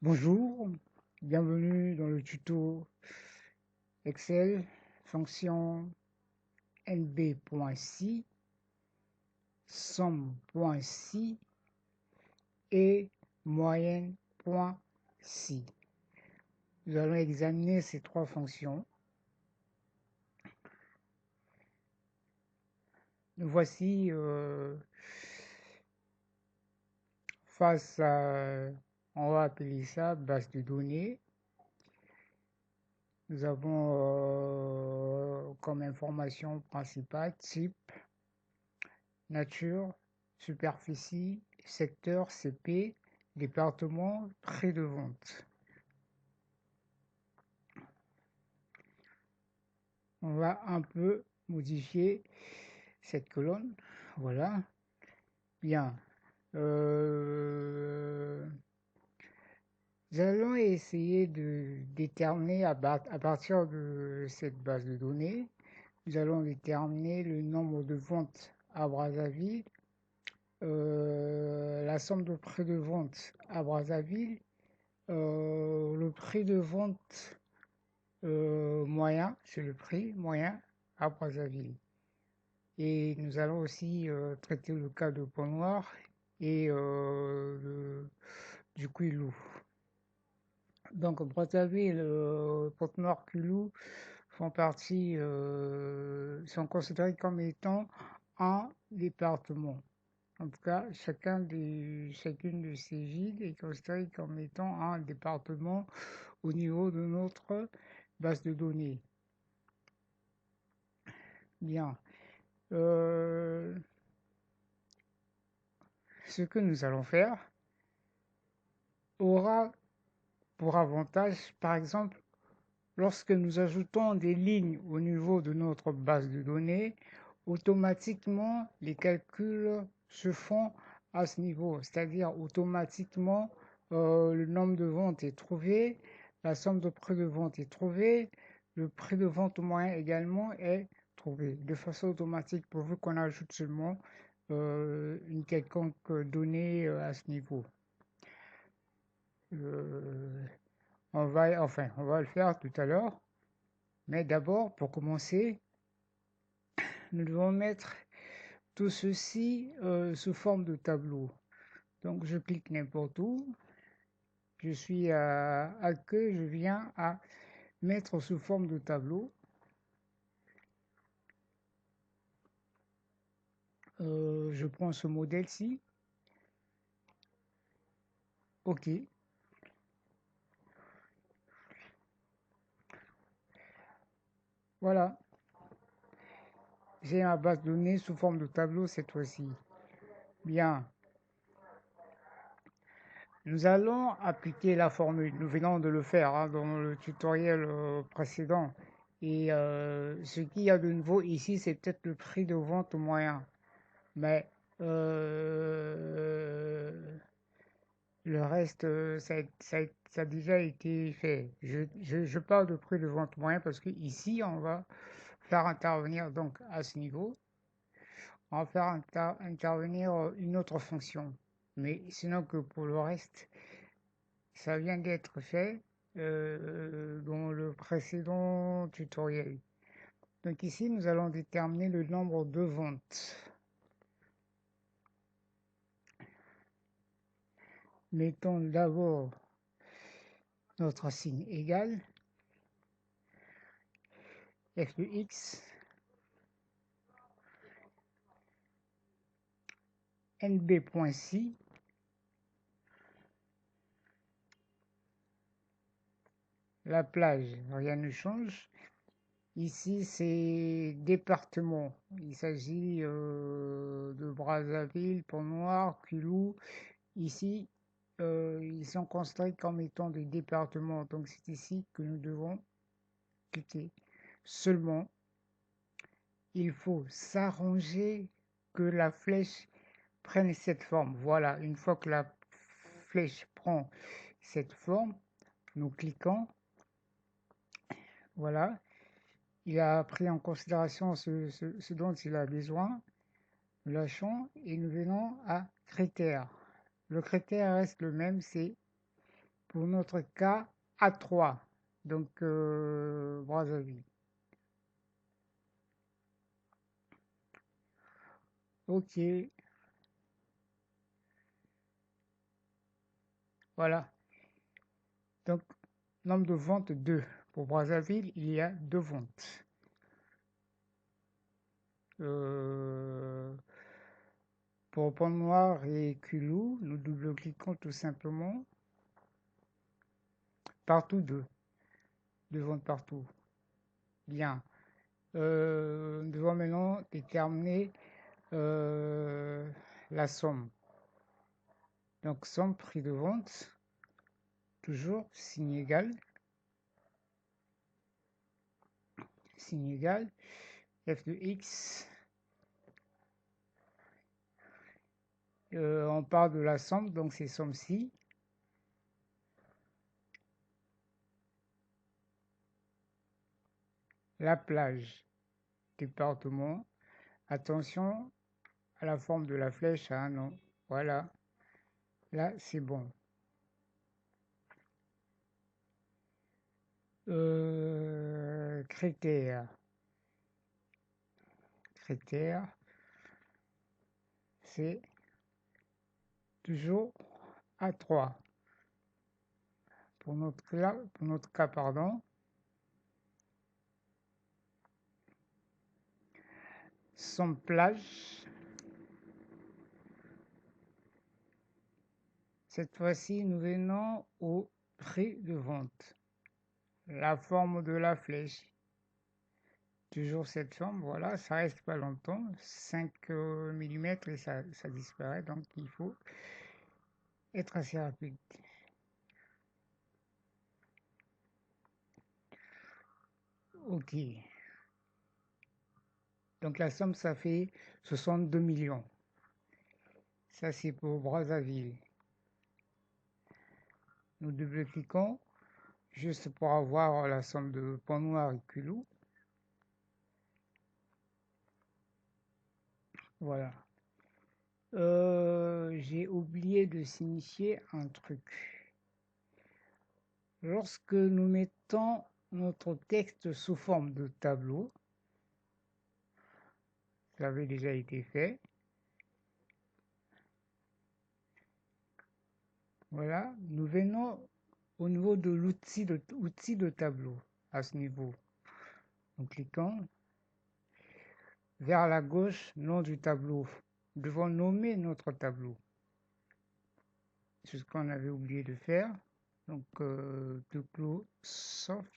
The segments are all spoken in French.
Bonjour, bienvenue dans le tuto Excel, fonction nb.si, somme.si et moyenne.si. Nous allons examiner ces trois fonctions. Nous voici face à, on va appeler ça base de données. Nous avons comme information principale type, nature, superficie, secteur, CP, département, prix de vente. On va un peu modifier cette colonne. Voilà. Bien. Nous allons essayer de déterminer à partir de cette base de données, nous allons déterminer le nombre de ventes à Brazzaville, la somme de prix de vente à Brazzaville, le prix de vente moyen, c'est le prix moyen à Brazzaville. Et nous allons aussi traiter le cas de Pont-Noir et du Quilou. Donc Brazzaville, Pont-Noir, Quilou font partie, sont considérés comme étant un département. En tout cas, chacune de ces villes est considérée comme étant un département au niveau de notre base de données. Bien. Ce que nous allons faire aura pour avantage, par exemple, lorsque nous ajoutons des lignes au niveau de notre base de données, automatiquement, les calculs se font à ce niveau, c'est-à-dire automatiquement, le nombre de ventes est trouvé, la somme de prix de vente est trouvée, le prix de vente moyen également est trouvé, de façon automatique, pourvu qu'on ajoute seulement une quelconque donnée à ce niveau. On va le faire tout à l'heure, mais d'abord, pour commencer, nous devons mettre tout ceci sous forme de tableau. Donc je clique n'importe où, je suis à accueil, je viens à mettre sous forme de tableau. Je prends ce modèle-ci. OK. Voilà. J'ai ma base de données sous forme de tableau cette fois-ci. Bien. Nous allons appliquer la formule. Nous venons de le faire dans le tutoriel précédent. Et ce qu'il y a de nouveau ici, c'est peut-être le prix de vente moyen. Mais le reste, ça a déjà été fait. Je parle de prix de vente moyen parce que ici, on va faire intervenir donc à ce niveau, on va faire intervenir une autre fonction. Mais sinon que pour le reste, ça vient d'être fait dans le précédent tutoriel. Donc ici, nous allons déterminer le nombre de ventes. Mettons d'abord notre signe égal, f de x, nb.si, la plage, rien ne change. Ici, c'est département. Il s'agit de Brazzaville, Pont-Noir, Quilou. Ici, ils sont considérés comme étant des départements. Donc, c'est ici que nous devons cliquer. Seulement, il faut s'arranger que la flèche prenne cette forme. Voilà, une fois que la flèche prend cette forme, nous cliquons. Voilà, il a pris en considération ce dont il a besoin. Nous lâchons et nous venons à critères. Le critère reste le même, c'est Pour notre cas, A3, donc Brazzaville. Ok, voilà. Donc, nombre de ventes 2. Pour Brazzaville, il y a 2 ventes. Pour Pointe-Noire et Culou, nous double-cliquons tout simplement. Partout 2. 2 ventes partout. Bien. Nous devons maintenant déterminer la somme. Donc, somme prix de vente, toujours signe égal, f de x. On part de la somme, donc c'est somme-ci. La plage, département. Attention à la forme de la flèche, hein, non. Voilà. Là, c'est bon. Critères. C'est toujours A3. Pour notre cas, pardon. Somme plage. Cette fois-ci, nous venons au prix de vente. La forme de la flèche. Toujours cette forme, voilà, ça reste pas longtemps, 5 mm et ça disparaît, donc il faut être assez rapide. Ok. Donc la somme, ça fait 62 millions. Ça, c'est pour Brazzaville. Nous double-cliquons juste pour avoir la somme de Pointe-Noire et Culou. Voilà. J'ai oublié de signifier un truc. Lorsque nous mettons notre texte sous forme de tableau, ça avait déjà été fait. Voilà, nous venons au niveau de l'outil de tableau, à ce niveau. Nous cliquons vers la gauche, nom du tableau. Nous devons nommer notre tableau. C'est ce qu'on avait oublié de faire. Donc, Microsoft.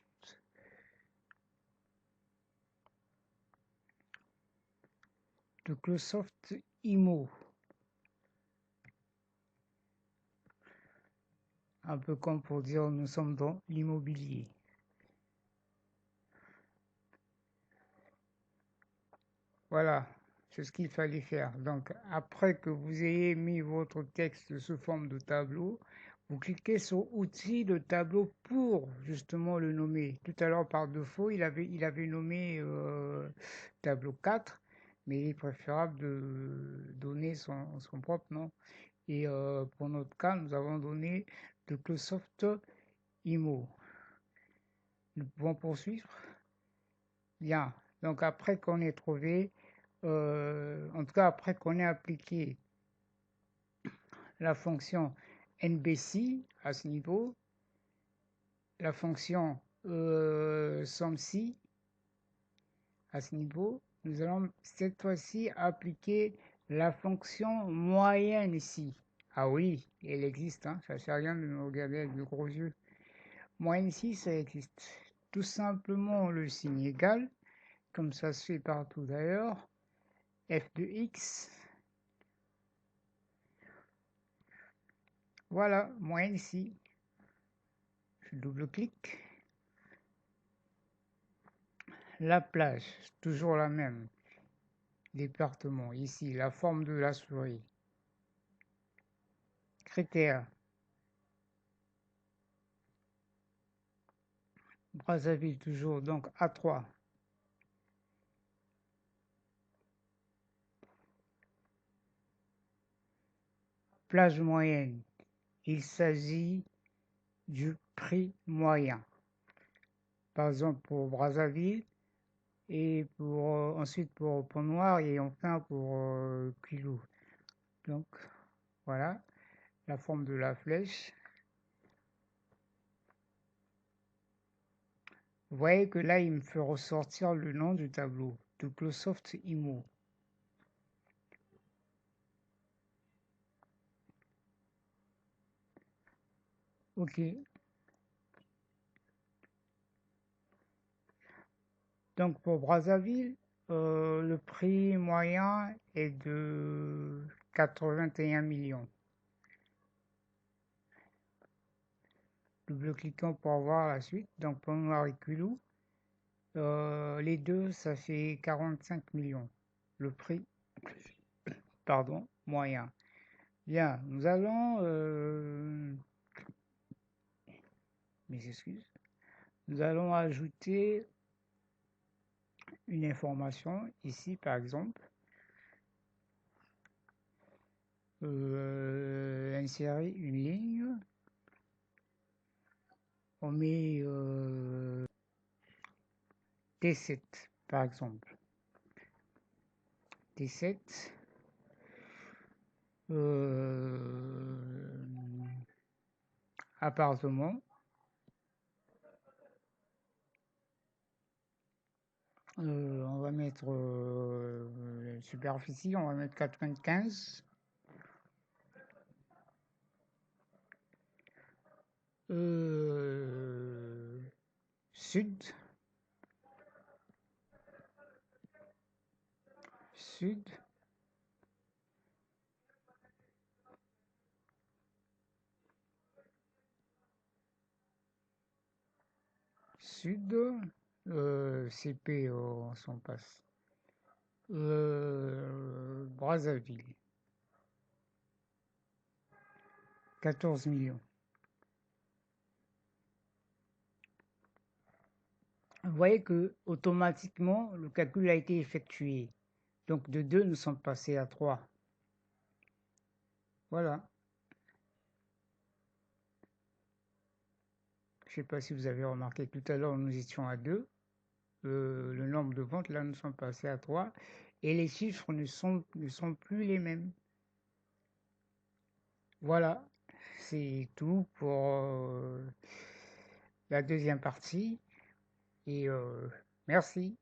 Microsoft IMO. Un peu comme pour dire nous sommes dans l'immobilier. Voilà, c'est ce qu'il fallait faire. Donc, après que vous ayez mis votre texte sous forme de tableau, vous cliquez sur Outils de tableau pour justement le nommer. Tout à l'heure, par défaut, il avait nommé tableau 4, mais il est préférable de donner son propre nom. Et pour notre cas, nous avons donné Microsoft IMO. Nous pouvons poursuivre. Bien. Donc, après qu'on ait trouvé, en tout cas après qu'on ait appliqué la fonction NBC à ce niveau, la fonction SOMSI à ce niveau, nous allons cette fois-ci appliquer la fonction moyenne ici. Ah oui, elle existe, hein, ça ne sert à rien de nous regarder avec de gros yeux. Moyenne ici, ça existe. Tout simplement le signe égal, comme ça se fait partout d'ailleurs, f de x. Voilà, moyenne ici. Je double-clique. La plage, toujours la même. Département, ici, la forme de la souris. Critères. Brazzaville, toujours, donc A3. Plage moyenne. Il s'agit du prix moyen. Par exemple pour Brazzaville et ensuite pour Pont-Noir et enfin pour Quilou. Donc voilà la forme de la flèche. Vous voyez que là, il me fait ressortir le nom du tableau, de Closoft Imo. Ok. Donc pour Brazzaville, le prix moyen est de 81 millions. Double-cliquons pour voir la suite. Donc pour Noir et Culou, les deux, ça fait 45 millions. Le prix, pardon, moyen. Bien, nous allons, mes excuses, nous allons ajouter une information ici, par exemple, insérer une ligne, on met T7 par exemple, T7, appartement, on va mettre superficie, on va mettre 95. Sud, sud, sud, CP, on s'en passe. Brazzaville, 14 millions. Vous voyez que automatiquement le calcul a été effectué. Donc de 2, nous sommes passés à 3. Voilà. Je ne sais pas si vous avez remarqué, tout à l'heure nous étions à 2. Le nombre de ventes, là nous sommes passés à 3. Et les chiffres ne sont plus les mêmes. Voilà. C'est tout pour la deuxième partie. Et merci.